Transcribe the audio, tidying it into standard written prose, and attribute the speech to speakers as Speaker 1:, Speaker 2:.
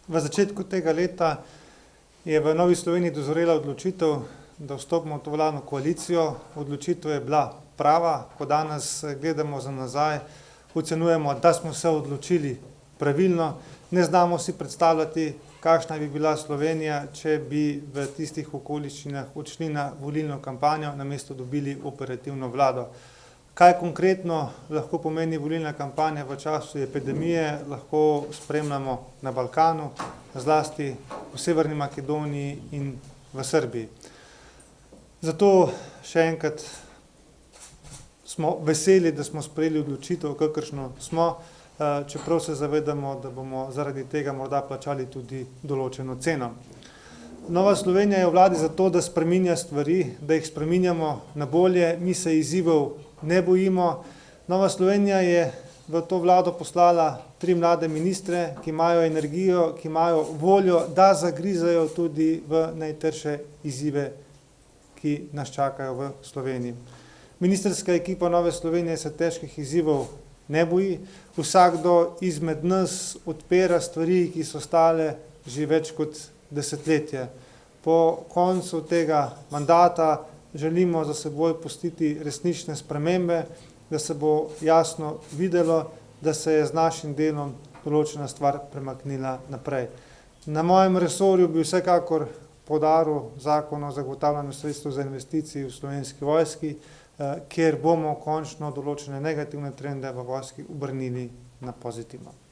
Speaker 1: V začetku tega leta je v Novi Sloveniji dozorela odločitev, da vstopimo v to vladno koalicijo. Odločitev je bila prava. Ko danes gledamo za nazaj, ocenjujemo, da smo se odločili pravilno. Ne znamo si predstavljati, kakšna bi bila Slovenija, če bi v tistih okoliščinah odšli na volilno kampanjo, namesto dobili operativno vlado. Kaj konkretno lahko pomeni volilna kampanja v času epidemije, lahko spremljamo na Balkanu, zlasti v Severni Makedoniji in v Srbiji. Zato še enkrat smo veseli, da smo sprejeli odločitev, kakršno smo, čeprav se zavedamo, da bomo zaradi tega morda plačali tudi določeno ceno. Nova Slovenija je v vladi zato, da spreminja stvari, da jih spreminjamo na bolje, mi se izzivov ne bojimo. Nova Slovenija je v to vlado poslala 3 mlade ministre, ki imajo energijo, ki imajo voljo, da zagrizajo tudi v najtežje izzive, ki nas čakajo v Sloveniji. Ministrska ekipa Nove Slovenije se težkih izzivov ne boji. Vsakdo izmed nas odpira stvari, ki so stale že več kot desetletje. Po koncu tega mandata želimo za seboj pustiti resnične spremembe, da se bo jasno videlo, da se je z našim delom določena stvar premaknila naprej. Na mojem resorju bi vsekakor poudaril Zakon o zagotavljanju sredstev za investicije v Slovenski vojski, kjer bomo končno določene negativne trende v vojski obrnili na pozitivno.